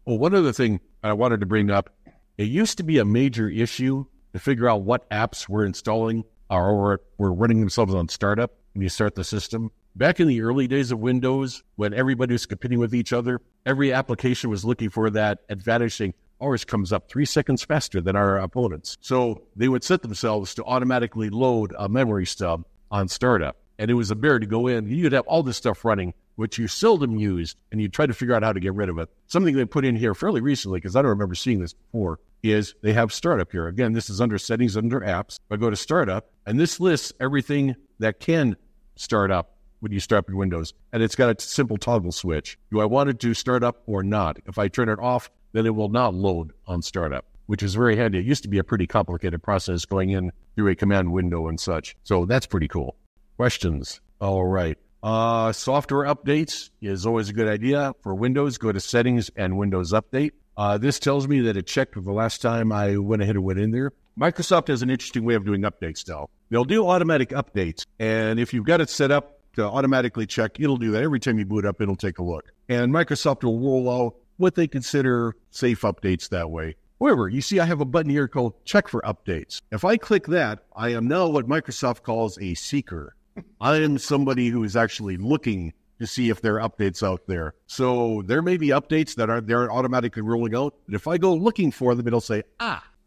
Well, one other thing I wanted to bring up, it used to be a major issue to figure out what apps we're installing or were running themselves on startup when you start the system. Back in the early days of Windows, when everybody was competing with each other, every application was looking for that advantage saying, ours comes up 3 seconds faster than our opponents. So they would set themselves to automatically load a memory stub on startup. And it was a bear to go in. You'd have all this stuff running, which you seldom used, and you try to figure out how to get rid of it. Something they put in here fairly recently, because I don't remember seeing this before, is they have Startup here. Again, this is under Settings, under Apps. I go to Startup, and this lists everything that can start up when you start up your Windows. And it's got a simple toggle switch. Do I want it to start up or not? If I turn it off, then it will not load on startup, which is very handy. It used to be a pretty complicated process going in through a command window and such. So that's pretty cool. Questions? All right. Software updates is always a good idea. For Windows, go to Settings and Windows Update. This tells me that it checked the last time I went ahead and went in there. Microsoft has an interesting way of doing updates now. They'll do automatic updates, and if you've got it set up to automatically check, it'll do that. Every time you boot up, it'll take a look. And Microsoft will roll out what they consider safe updates that way. However, you see I have a button here called Check for Updates. If I click that, I am now what Microsoft calls a seeker. I am somebody who is actually looking to see if there are updates out there. So there may be updates that aren't automatically rolling out. But if I go looking for them, it'll say,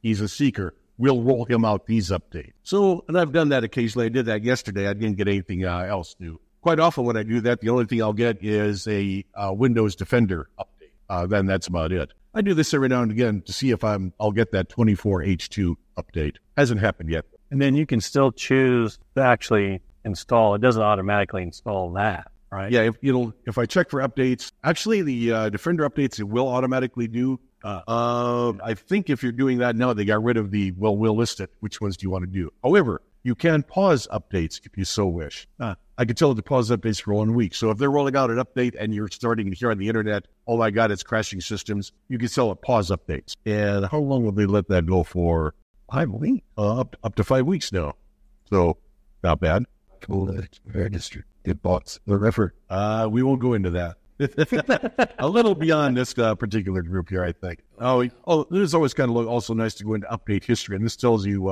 he's a seeker. We'll roll him out these updates. So, and I've done that occasionally. I did that yesterday. I didn't get anything else new. Quite often when I do that, the only thing I'll get is a Windows Defender update. Then that's about it. I do this every now and again to see if I'll get that 24H2 update. Hasn't happened yet. And then you can still choose to actually install. It doesn't automatically install that, right? Yeah, if I check for updates, actually the Defender updates it will automatically do. I think if you're doing that now, they got rid of we'll list it. Which ones do you want to do? However, you can pause updates if you so wish. I can tell it to pause updates for 1 week. So if they're rolling out an update and you're starting to hear on the internet, oh my God, it's crashing systems, you can tell it pause updates. And how long will they let that go for? 5 weeks. Up to 5 weeks now. So not bad. Very distributed bots. The effort. We won't go into that. A little beyond this particular group here, I think. It is always kind of also nice to go into update history, and this tells you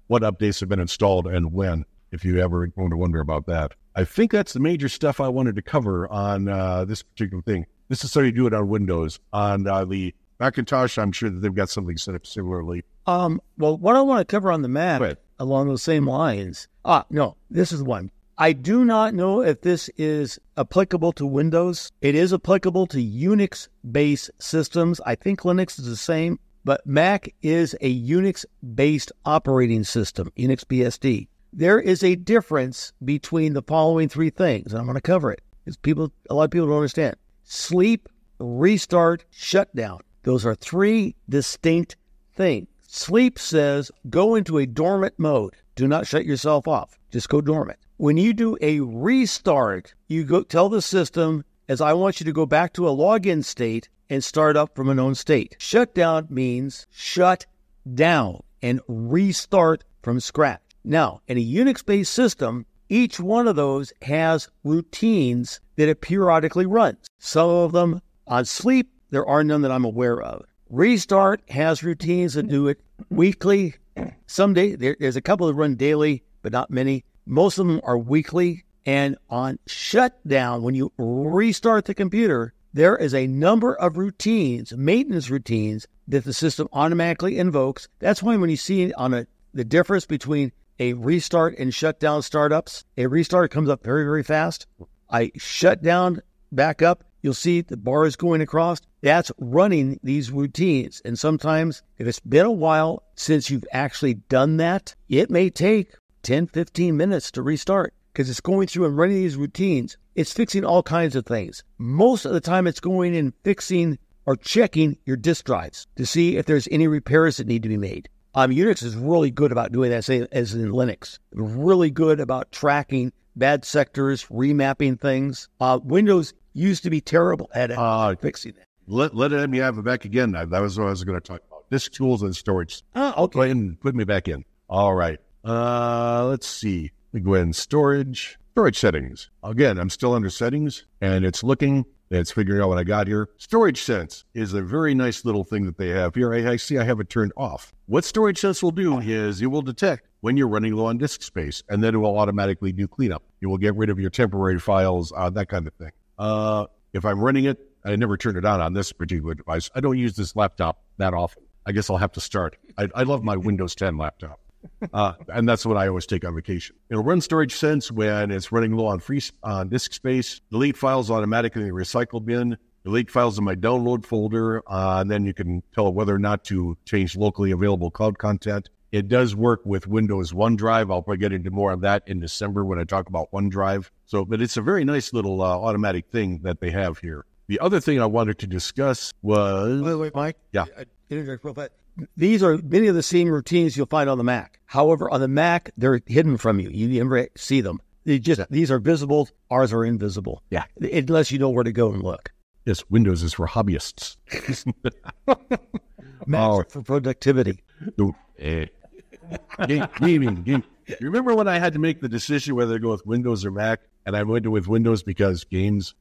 what updates have been installed and when, if you ever want to wonder about that. I think that's the major stuff I wanted to cover on this particular thing. This is how you do it on Windows. On the Macintosh, I'm sure that they've got something set up similarly. Well, what I want to cover on the Mac along those same lines. No, this is one. I do not know if this is applicable to Windows. It is applicable to Unix-based systems. I think Linux is the same, but Mac is a Unix-based operating system, Unix BSD. There is a difference between the following three things, and I'm going to cover it, because a lot of people don't understand. Sleep, restart, shutdown. Those are three distinct things. Sleep says go into a dormant mode. Do not shut yourself off. Just go dormant. When you do a restart, you go tell the system, as I want you to go back to a login state and start up from a known state. Shutdown means shut down and restart from scratch. Now, in a Unix-based system, each one of those has routines that it periodically runs. Some of them on sleep, there are none that I'm aware of. Restart has routines that do it weekly. Someday, there's a couple that run daily, but not many. Most of them are weekly. And on shutdown, when you restart the computer, there is a number of routines, maintenance routines, that the system automatically invokes. That's why when you see on the difference between a restart and shutdown startups, a restart comes up very, very fast. I shut down, back up, you'll see the bar is going across. That's running these routines. And sometimes, if it's been a while since you've actually done that, it may take 10, 15 minutes to restart because it's going through and running these routines. It's fixing all kinds of things. Most of the time, it's going in fixing or checking your disk drives to see if there's any repairs that need to be made. Unix is really good about doing that, say, as in Linux. Really good about tracking bad sectors, remapping things. Windows used to be terrible at fixing that. Let me have it back again. That was what I was going to talk about. Disk tools and storage. Okay. Go ahead and put me back in. All right. Let's see. We go in storage settings. Again, I'm still under settings, and it's looking. It's figuring out what I got here. Storage Sense is a very nice little thing that they have here. I see I have it turned off. What Storage Sense will do is it will detect when you're running low on disk space, and then it will automatically do cleanup. It will get rid of your temporary files, that kind of thing. If I'm running it, I never turn it on this particular device. I don't use this laptop that often. I guess I'll have to start. I love my Windows 10 laptop. And that's what I always take on vacation. It'll run Storage Sense when it's running low on disk space. Delete files automatically in the recycle bin. Delete files in my download folder. And then you can tell whether or not to change locally available cloud content. It does work with Windows OneDrive. I'll probably get into more of that in December when I talk about OneDrive. But it's a very nice little automatic thing that they have here. The other thing I wanted to discuss was... Wait, Mike. Yeah. Interject real fast. These are many of the same routines you'll find on the Mac. However, on the Mac, they're hidden from you. You never see them. These are visible. Ours are invisible. Yeah. Unless you know where to go and look. Yes, Windows is for hobbyists. Mac for productivity. Gaming. You remember when I had to make the decision whether to go with Windows or Mac, and I went with Windows because games?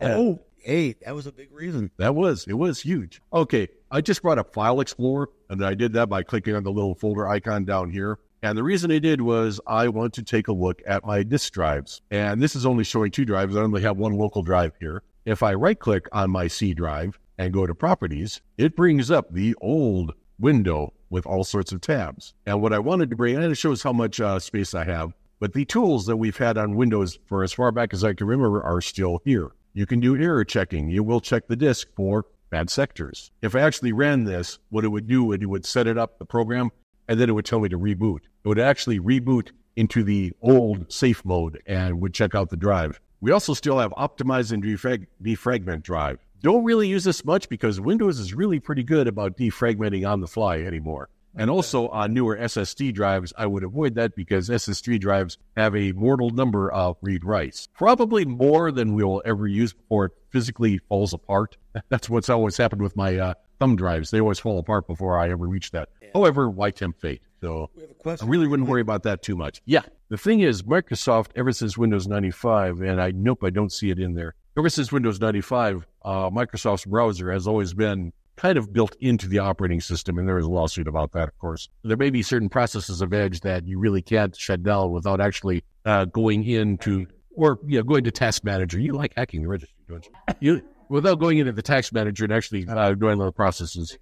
Oh, hey, that was a big reason. It was huge. Okay, I just brought up File Explorer, and I did that by clicking on the little folder icon down here. And the reason I did was I want to take a look at my disk drives. And this is only showing 2 drives. I only have 1 local drive here. If I right-click on my C drive and go to Properties, it brings up the old window with all sorts of tabs. And what I wanted to bring, and it shows how much space I have, but the tools that we've had on Windows for as far back as I can remember are still here. You can do error checking. You will check the disk for bad sectors. If I actually ran this, what it would do, it would set it up, the program, and then it would tell me to reboot. It would actually reboot into the old safe mode and would check out the drive. We also still have optimize and defragment drive. Don't really use this much because Windows is really pretty good about defragmenting on the fly anymore. And also on newer SSD drives, I would avoid that because SSD drives have a mortal number of read-writes. Probably more than we'll ever use before it physically falls apart. That's what's always happened with my thumb drives. They always fall apart before I ever reach that. Yeah. However, why tempt fate? So I really wouldn't worry about that too much. Yeah, the thing is, Microsoft, ever since Windows 95, and I don't see it in there. Ever since Windows 95, Microsoft's browser has always been kind of built into the operating system, and there is a lawsuit about that, of course. There may be certain processes of Edge that you really can't shut down without actually going into, or going to Task Manager. You like hacking the registry, don't you? Without going into the Task Manager and actually doing the processes.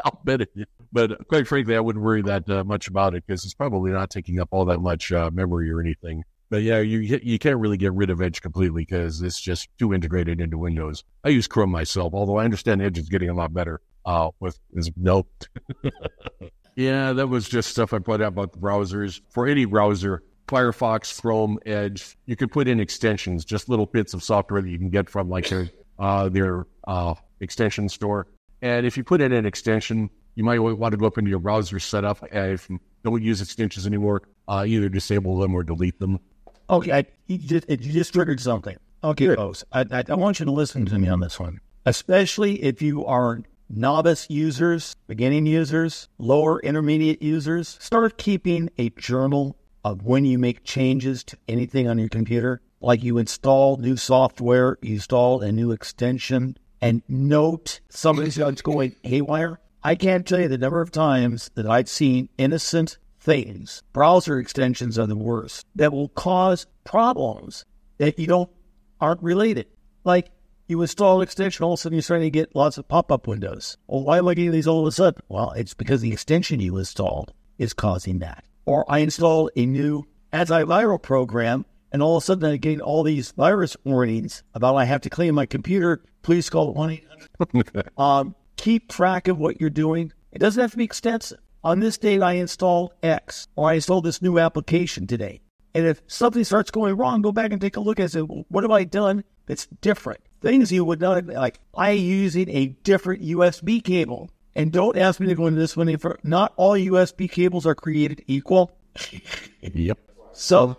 I'll bet it. But quite frankly, I wouldn't worry that much about it because it's probably not taking up all that much memory or anything. But yeah, you can't really get rid of Edge completely because it's just too integrated into Windows. I use Chrome myself, although I understand Edge is getting a lot better with his note. Yeah, that was just stuff I put out about the browsers. For any browser, Firefox, Chrome, Edge, you can put in extensions, just little bits of software that you can get from like their extension store. And if you put in an extension, you might want to go up into your browser setup. And if you don't use extensions anymore, either disable them or delete them. Okay, you just triggered something. Okay, good. Folks, I want you to listen to me on this one, especially if you are novice users, beginning users, lower intermediate users. Start keeping a journal of when you make changes to anything on your computer, like you install new software, you install a new extension, and note something's going haywire. I can't tell you the number of times that I've seen innocent things. Browser extensions are the worst that will cause problems that aren't related. Like you install an extension, all of a sudden you're starting to get lots of pop-up windows. Well, why am I getting these all of a sudden? Well, it's because the extension you installed is causing that. Or I installed a new antiviral program, and all of a sudden I'm getting all these virus warnings about I have to clean my computer. Please call 1-800. Keep track of what you're doing. It doesn't have to be extensive. On this date, I installed X, or I installed this new application today. And if something starts going wrong, go back and take a look and say, well, what have I done that's different? Things you would not, like I'm using a different USB cable. And don't ask me to go into this one. Not all USB cables are created equal. Yep. So,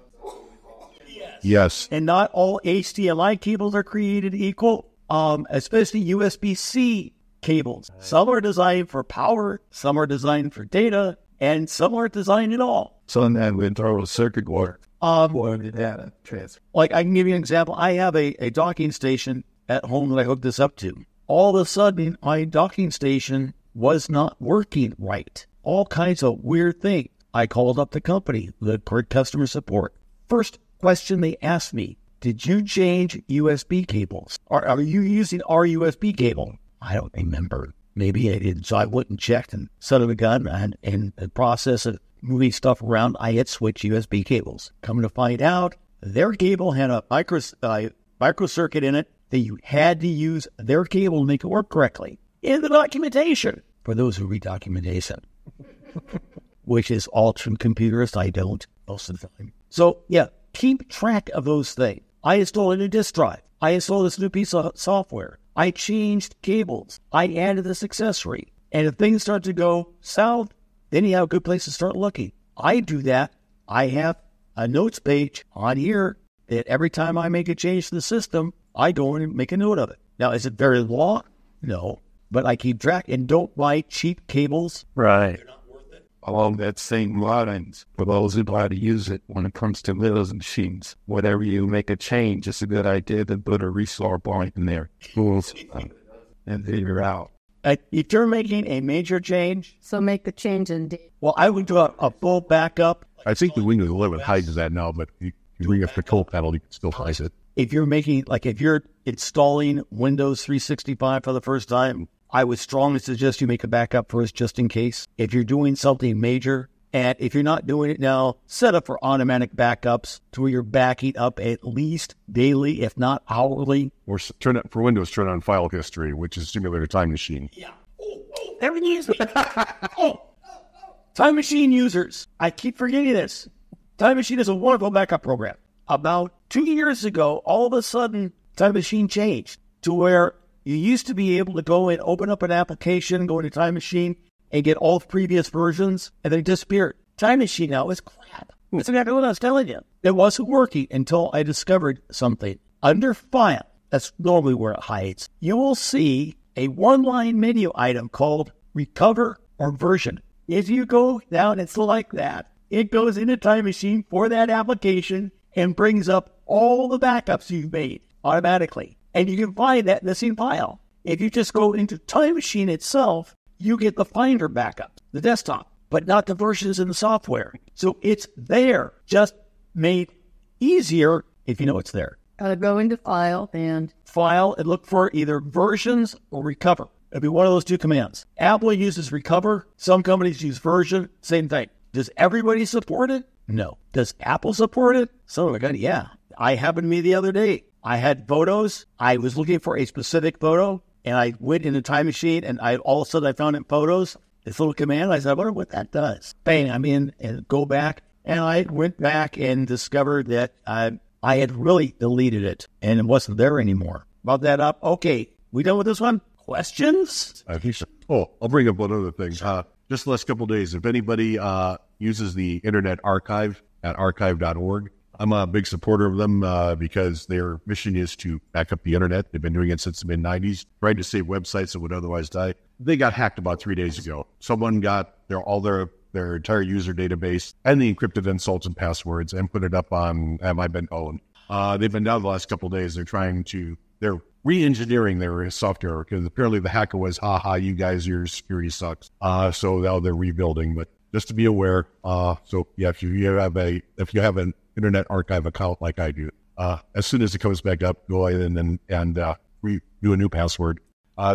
yes. And not all HDMI cables are created equal, especially USB-C cables. Some are designed for power, some are designed for data, and some aren't designed at all. So then we throw a circuit board for the data transfer. Like I can give you an example. I have a docking station at home that I hooked this up to. All of a sudden, my docking station was not working right. All kinds of weird things. I called up the company, the customer support. First question they asked me, did you change USB cables? Or are you using our USB cable? I don't remember. Maybe I did. So I went and checked, and son of a gun, and in the process of moving stuff around, I had switched USB cables. Coming to find out, their cable had a microcircuit in it that you had to use their cable to make it work correctly. In the documentation, for those who read documentation, which is all from computers, I don't most of the time. So yeah, keep track of those things. I installed a new disk drive. I installed this new piece of software. I changed cables. I added this accessory. And if things start to go south, then you have a good place to start looking. I do that. I have a notes page on here that every time I make a change to the system, I go in and make a note of it. Now, is it very long? No. But I keep track and don't buy cheap cables. Right. They're not worth it. Along that same lines, for those who know how to use it when it comes to Windows machines, whenever you make a change, it's a good idea to put a restore point in there. Tools and figure out. If you're making a major change, So make the change in well, I would do a full backup. I think the Windows 11 hides that now, but you bring up the control panel, you can still hide it. If you're making, like if you're installing Windows 365 for the first time, I would strongly suggest you make a backup first just in case. If you're doing something major, and if you're not doing it now, set up for automatic backups to where you're backing up at least daily, if not hourly. Or for Windows, turn on file history, which is Simulator Time Machine. Yeah. Everything is. Time Machine users, I keep forgetting this. Time Machine is a wonderful backup program. About 2 years ago, all of a sudden, Time Machine changed to where you used to be able to go and open up an application, go into Time Machine, and get all the previous versions, and then it disappeared. Time Machine now is crap. That's exactly what I was telling you. It wasn't working until I discovered something. Under File, that's normally where it hides, you will see a one-line menu item called Recover or Version. If you go down and select that, it goes into Time Machine for that application and brings up all the backups you've made automatically. And you can find that missing file. If you just go into Time Machine itself, you get the Finder backup, the desktop, but not the versions in the software. So it's there, just made easier if you know it's there. Go into File and File and look for either versions or Recover. It'll be one of those two commands. Apple uses Recover. Some companies use Version. Same thing. Does everybody support it? No. Does Apple support it? So I got, yeah. I happened to me the other day. I had photos. I was looking for a specific photo, and I went into Time Machine, and all of a sudden I found in Photos this little command. I said, I wonder what that does. Bang, I'm in and go back. And I went back and discovered that I had really deleted it, and it wasn't there anymore. About that up. Okay, we done with this one? Questions? I think so. Oh, I'll bring up one other thing. Just the last couple of days, if anybody uses the Internet Archive at archive.org, I'm a big supporter of them because their mission is to back up the Internet. They've been doing it since the mid-'90s, trying to save websites that would otherwise die. They got hacked about 3 days ago. Someone got their entire user database and the encrypted insults and passwords and put it up on Am I Been Owned. They've been down the last couple of days. They're re-engineering their software because apparently the hacker was, you guys, your security sucks. So now they're rebuilding. But just to be aware, so yeah, if you have an Internet Archive account like I do, as soon as it comes back up, go ahead and do a new password.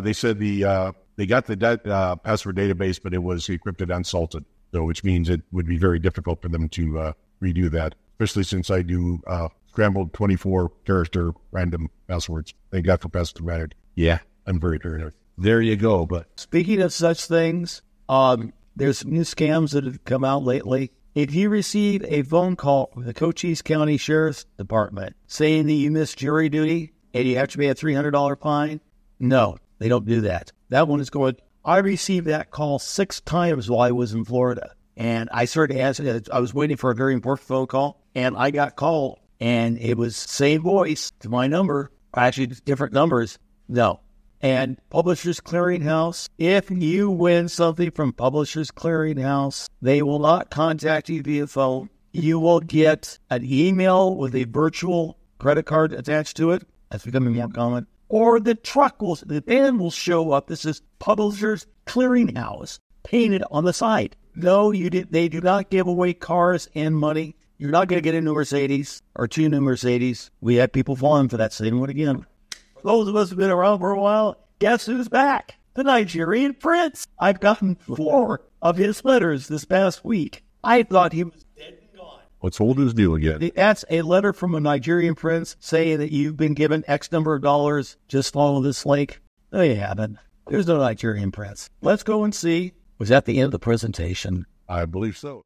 They said they got the password database, but it was encrypted and salted, so which means it would be very difficult for them to redo that, especially since I do scrambled 24-character random passwords. Thank God for password manager. Yeah, I'm very paranoid. There you go. But speaking of such things, there's some new scams that have come out lately. If you receive a phone call from the Cochise County Sheriff's Department saying that you missed jury duty and you have to pay a $300 fine, no, they don't do that. That one is going. I received that call 6 times while I was in Florida, and I started asking. I was waiting for a very important phone call, and I got called, and it was same voice to my number, actually different numbers. No. And Publishers Clearinghouse, if you win something from Publishers Clearinghouse, they will not contact you via phone. You will get an email with a virtual credit card attached to it. That's becoming more common. Or the van will show up. This is Publishers Clearinghouse painted on the side. No, they do not give away cars and money. You're not going to get a new Mercedes or 2 new Mercedes. We had people falling for that same one again. Those of us who've been around for a while, guess who's back? The Nigerian prince. I've gotten 4 of his letters this past week. I thought he was dead and gone. What's old is new again. That's a letter from a Nigerian prince saying that you've been given X number of dollars. Just follow this link. No, you haven't. There's no Nigerian prince. Let's go and see. Was that the end of the presentation? I believe so.